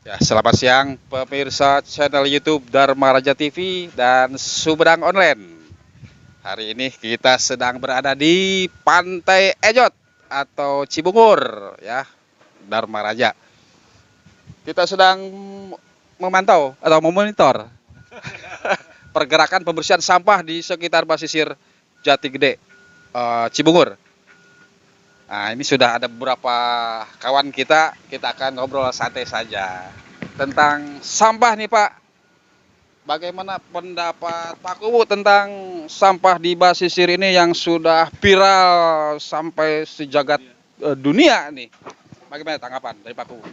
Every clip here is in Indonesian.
Ya, selamat siang pemirsa channel YouTube Dharma Raja TV dan Sumedang Online. Hari ini kita sedang berada di Pantai Ejot atau Cibungur ya, Dharma Raja. Kita sedang memantau atau memonitor pergerakan pembersihan sampah di sekitar pesisir Jati Gede, Cibungur. Nah, ini sudah ada beberapa kawan kita akan ngobrol santai saja tentang sampah nih Pak. Bagaimana pendapat Pak Kubu tentang sampah di basisir ini yang sudah viral sampai sejagat dunia nih? Bagaimana tanggapan dari Pak Kubu?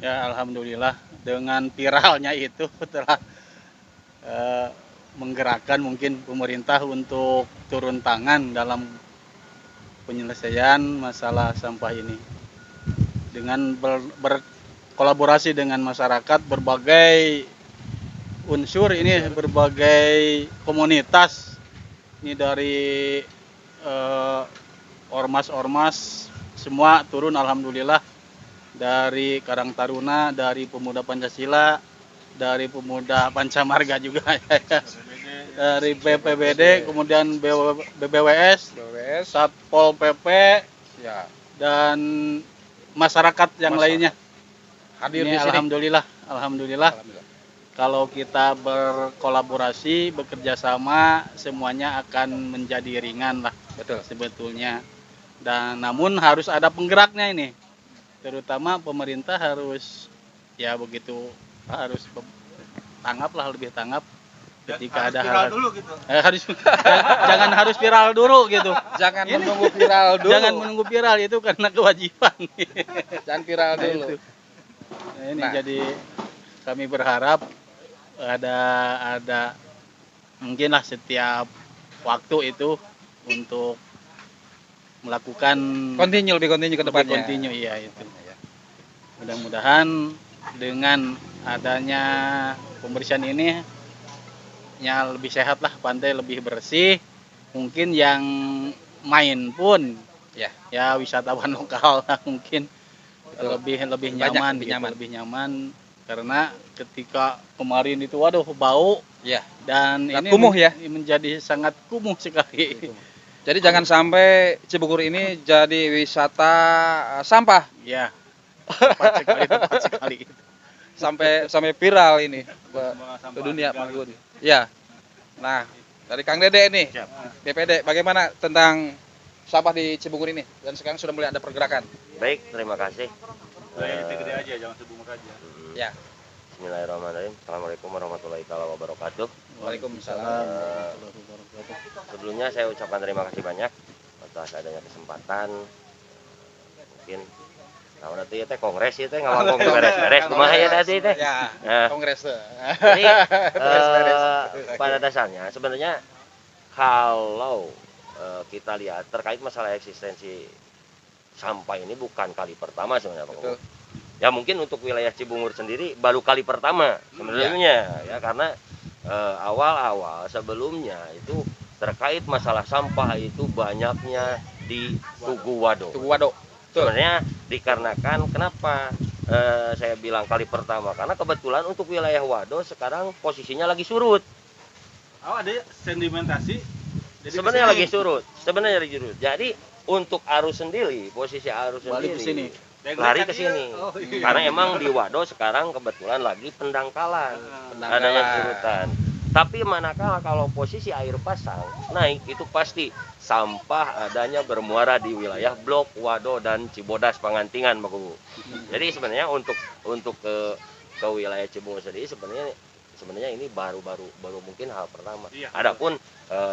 Ya, alhamdulillah dengan viralnya itu telah eh, menggerakkan mungkin pemerintah untuk turun tangan dalam penyelesaian masalah sampah ini. Dengan berkolaborasi dengan masyarakat, berbagai unsur ini, berbagai komunitas ini dari eh, ormas-ormas semua turun alhamdulillah, dari Karang Taruna, dari Pemuda Pancasila, dari Pemuda Pancamarga juga ya. Dari BPBD, kemudian BBWS, Satpol PP, Ya, dan masyarakat yang lainnya. hadir Ini di sini. alhamdulillah, alhamdulillah Alhamdulillah. kalau kita berkolaborasi, bekerja sama, semuanya akan menjadi ringan lah Betul. sebetulnya. Dan namun harus ada penggeraknya ini. Terutama pemerintah harus ya begitu, harus tanggap lah, lebih tanggap ketika ada hal dulu gitu. harus jangan harus viral dulu gitu. Jangan menunggu viral dulu. Jangan menunggu viral, itu karena kewajiban. Jangan viral Nah, dulu. itu. Nah, ini Nah. jadi kami berharap ada mungkin lah setiap waktu itu untuk melakukan Lebih continue ke lebih depannya. continue, iya itu. Ya. Mudah-mudahan dengan adanya pembersihan ini ya lebih sehat lah, pantai lebih bersih. Mungkin yang main pun Ya. ya wisatawan lokal lah mungkin Betul. lebih Banyak, nyaman lebih gitu, nyaman. lebih nyaman karena ketika kemarin itu waduh bau Ya. dan Sangat ini kumuh ya. menjadi sangat kumuh sekali. Jadi jangan sampai Cibungur ini jadi wisata sampah Ya, tepat sekali. sampai viral ini ke dunia Pak Gun. Ya. Nah, dari Kang Dede nih, BPD, bagaimana tentang sampah di Cibungur ini? Dan sekarang sudah mulai ada pergerakan. Baik, terima kasih. Gede aja, jangan sebunguk aja. Ya. Bismillahirrahmanirrahim. Assalamualaikum warahmatullahi wabarakatuh. Waalaikumsalam. Sebelumnya saya ucapkan terima kasih banyak atas adanya kesempatan. Mungkin tahun nanti teh kongres itu ngomong beres-beres kumaha ya tadi teh. Ya, Nah, kongres tuh. jadi Beres-beres. pada dasarnya sebenarnya kalau kita lihat terkait masalah eksistensi sampah ini bukan kali pertama sebenarnya Pak. Betul. Ya mungkin untuk wilayah Cibungur sendiri baru kali pertama sebenarnya ya karena awal-awal sebelumnya itu terkait masalah sampah itu banyaknya di Tugu Wado. Tugu Waduk. Betul. Sebenarnya dikarenakan kenapa saya bilang kali pertama karena kebetulan untuk wilayah Wado sekarang posisinya lagi surut. Oh, ada sedimentasi. Sebenarnya lagi surut. Jadi untuk arus sendiri, posisi arus Balik sendiri ke sini. lari ke sini. Oh, iya. Karena emang di Wado sekarang kebetulan lagi pendangkalan, Pendangkalan. adanya surutan. Tapi manakala kalau posisi air pasang naik itu pasti sampah adanya bermuara di wilayah Blok, Wado dan Cibodas Pangantingan, Pak Kubu. Jadi sebenarnya untuk ke wilayah Cibungur sendiri sebenarnya ini baru mungkin hal pertama. Iya. Adapun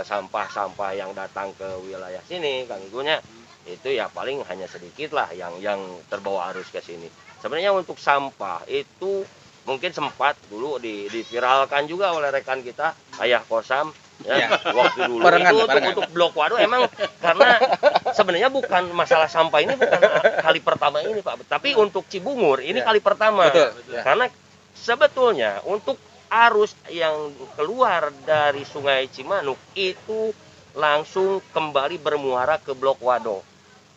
sampah-sampah yang datang ke wilayah sini, Kang Igunya, itu ya paling hanya sedikit lah yang terbawa arus ke sini. Sebenarnya untuk sampah itu mungkin sempat dulu diviralkan juga oleh rekan kita Ayah Kosam ya, waktu dulu Barengan. untuk Blok Wado emang karena sebenarnya bukan masalah sampah ini bukan kali pertama ini Pak, tapi untuk Cibungur ini Ya. kali pertama. Betul. Ya. Karena sebetulnya untuk arus yang keluar dari Sungai Cimanuk itu langsung kembali bermuara ke Blok Wado.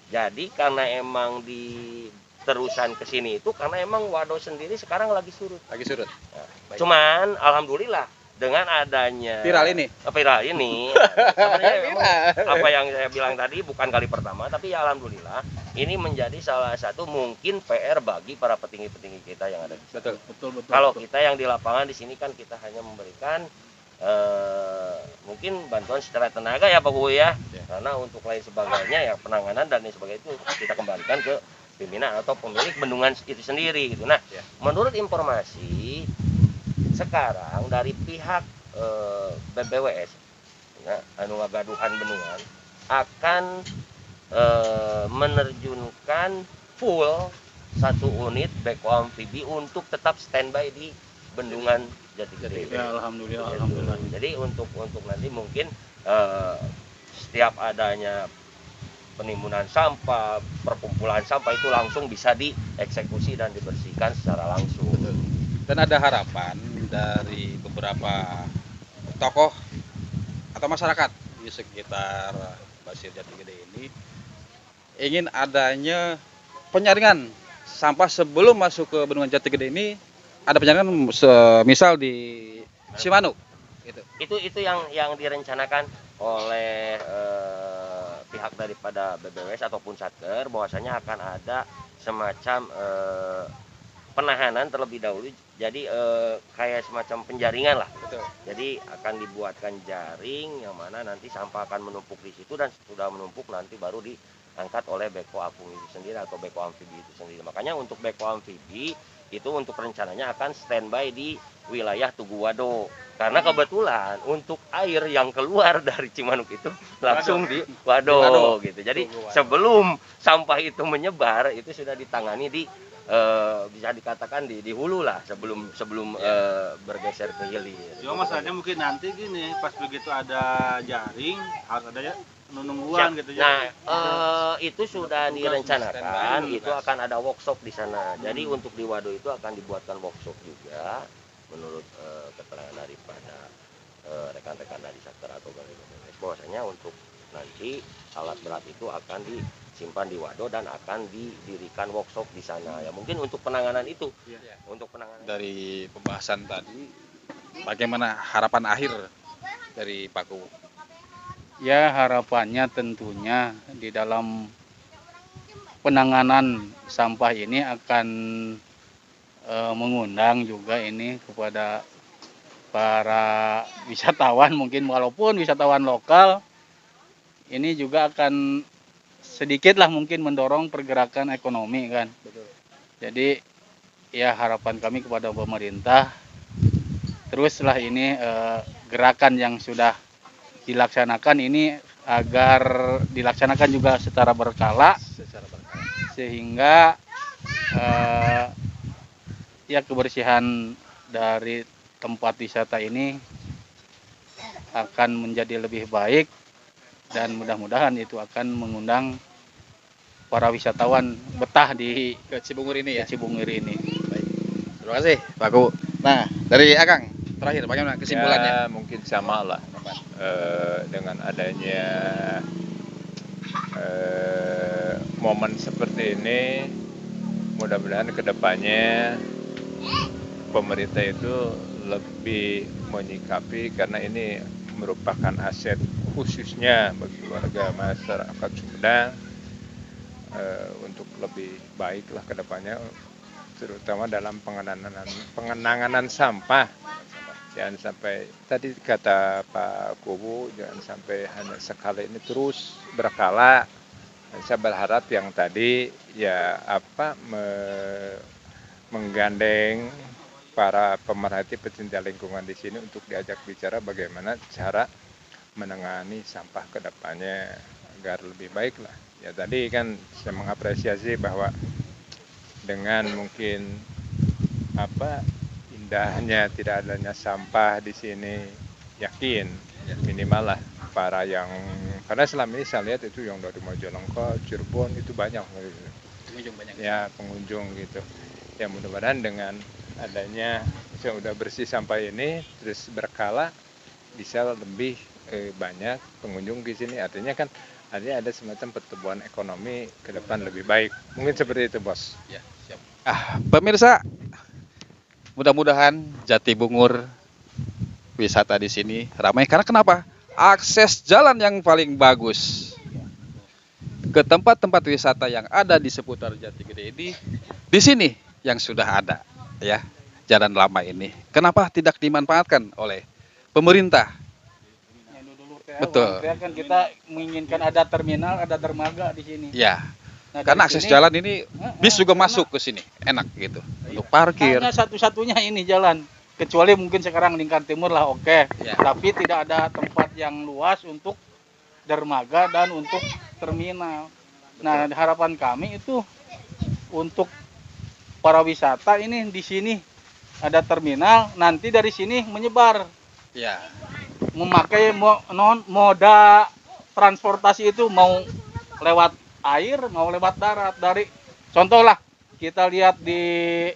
Jadi karena emang di terusan ke sini itu karena emang waduk sendiri sekarang lagi surut. Lagi surut. Nah, Baik. cuman alhamdulillah dengan adanya Viral ini. sebenarnya memang apa yang saya bilang tadi bukan kali pertama, tapi ya alhamdulillah ini menjadi salah satu mungkin PR bagi para petinggi-petinggi kita yang ada di sini. Betul. Betul. Kalau kita yang di lapangan di sini kan kita hanya memberikan mungkin bantuan secara tenaga ya Pak Guru ya. Ya. Karena untuk lain sebagainya ya penanganan dan lain sebagainya itu kita kembalikan ke pimpinan atau pemilik bendungan itu sendiri gitu. Nah, Ya. menurut informasi sekarang dari pihak BBWS ya, anu gaduhan bendungan akan menerjunkan full satu unit beko amfibi untuk tetap standby di bendungan Jati Gede. Ya alhamdulillah. Jadi untuk nanti mungkin setiap adanya penimbunan sampah, perkumpulan sampah itu langsung bisa dieksekusi dan dibersihkan secara langsung. Dan ada harapan dari beberapa tokoh atau masyarakat di sekitar Pasir Jati Gede ini ingin adanya penyaringan sampah sebelum masuk ke bendungan Jati Gede ini. Ada penyaringan misal di Cimanuk gitu. Itu yang direncanakan oleh pihak daripada BBWS ataupun Satker, bahwasanya akan ada semacam penahanan terlebih dahulu. Jadi kayak semacam penjaringan lah. Betul. Jadi akan dibuatkan jaring yang mana nanti sampah akan menumpuk di situ, dan sudah menumpuk nanti baru diangkat oleh beko apung itu sendiri atau beko amfibi itu sendiri. Makanya untuk beko amfibi itu untuk rencananya akan standby di wilayah Tugu Wado. Karena kebetulan untuk air yang keluar dari Cimanuk itu langsung di Wado gitu. Jadi Tugu Wado. sebelum sampah itu menyebar itu sudah ditangani di bisa dikatakan di hulu lah sebelum bergeser ke hilir. Cuma masalahnya mungkin nanti gini, pas begitu ada jaring harus ada nungguan gitu ya. Nah, itu sudah Tugas direncanakan, standby, itu akan ada workshop di sana. Jadi untuk di Wado itu akan dibuatkan workshop juga, menurut keterangan daripada rekan-rekan dari Satker atau BBWS, bahwasanya untuk nanti alat berat itu akan disimpan di Wado dan akan didirikan workshop di sana. Ya mungkin untuk penanganan itu, Ya. untuk penanganan. Dari pembahasan tadi, bagaimana harapan akhir dari Pak Kubu? Ya harapannya tentunya di dalam penanganan sampah ini akan mengundang juga ini kepada para wisatawan, mungkin walaupun wisatawan lokal ini juga akan sedikit lah mungkin mendorong pergerakan ekonomi kan. Betul. Jadi ya harapan kami kepada pemerintah teruslah ini gerakan yang sudah dilaksanakan ini agar dilaksanakan juga secara berkala sehingga ya kebersihan dari tempat wisata ini akan menjadi lebih baik dan mudah-mudahan itu akan mengundang para wisatawan betah di Ke Cibungur ini ya. Cibungur ini. Terima kasih Pak Kubu. Nah, dari Akang terakhir bagaimana kesimpulannya? Ya, mungkin sama lah dengan adanya momen seperti ini, mudah-mudahan kedepannya pemerintah itu lebih menyikapi, karena ini merupakan aset khususnya bagi warga masyarakat Sumedang, untuk lebih baiklah kedepannya, terutama dalam pengenangan sampah. Jangan sampai, tadi kata Pak Kubu, jangan sampai hanya sekali ini, terus berkala. Dan saya berharap yang tadi ya menggandeng para pemerhati pecinta lingkungan di sini untuk diajak bicara bagaimana cara menangani sampah ke depannya agar lebih baik lah. Ya tadi kan saya mengapresiasi bahwa dengan mungkin indahnya tidak adanya sampah di sini, yakin minimal lah para yang, karena selama ini saya lihat itu yang dari Majalengka, Cirebon itu banyak Pengunjung banyak. ya pengunjung gitu. Ya mudah-mudahan dengan adanya yang udah bersih sampah ini terus berkala bisa lebih banyak pengunjung di sini. Artinya kan Artinya ada semacam pertumbuhan ekonomi ke depan lebih baik. Mungkin seperti itu, Bos. Ya, siap. Pemirsa, mudah-mudahan Jatibungur wisata di sini ramai karena kenapa? Akses jalan yang paling bagus ke tempat-tempat wisata yang ada di seputar Jati Gede ini, di sini yang sudah ada, ya, jalan lama ini. Kenapa tidak dimanfaatkan oleh pemerintah? Betul. Kan kita menginginkan ada terminal, ada dermaga di sini. Ya, Nah, karena dari akses sini, jalan ini bis juga masuk ke sini, enak gitu, untuk parkir. hanya satu-satunya ini jalan. Kecuali mungkin sekarang Lingkar Timur lah oke. Ya. Tapi tidak ada tempat yang luas untuk dermaga dan untuk terminal. Nah, harapan kami itu untuk para wisata ini di sini ada terminal, nanti dari sini menyebar Ya, memakai moda transportasi itu mau lewat air, mau lewat darat. Dari contoh lah kita lihat di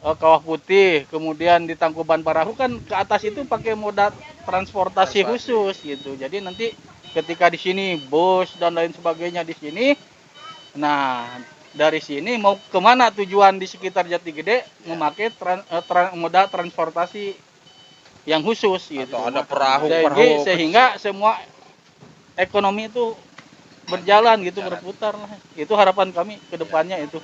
Kawah Putih, kemudian di Tangkuban Parahu kan ke atas itu pakai moda transportasi khusus gitu. Jadi nanti ketika di sini bus dan lain sebagainya di sini, nah dari sini mau kemana tujuan di sekitar Jati Gede memakai moda transportasi yang khusus gitu. atau ada perahu Jadi sehingga semua ekonomi itu berjalan gitu, berputar lah. Itu harapan kami ke depannya itu.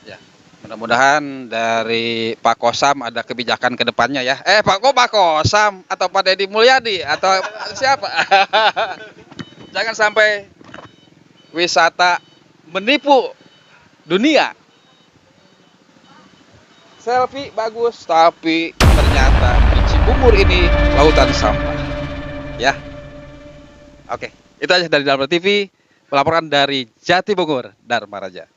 Ya, mudah-mudahan dari Pak Kosam ada kebijakan ke depannya ya. Pak Kosam atau Pak Deddy Mulyadi atau siapa? Jangan sampai wisata menipu dunia. Selfie bagus, tapi ternyata di Cibungur ini lautan sampah. Ya, oke, itu aja dari Dharma TV melaporkan dari Jatibungur, Dharma Raja.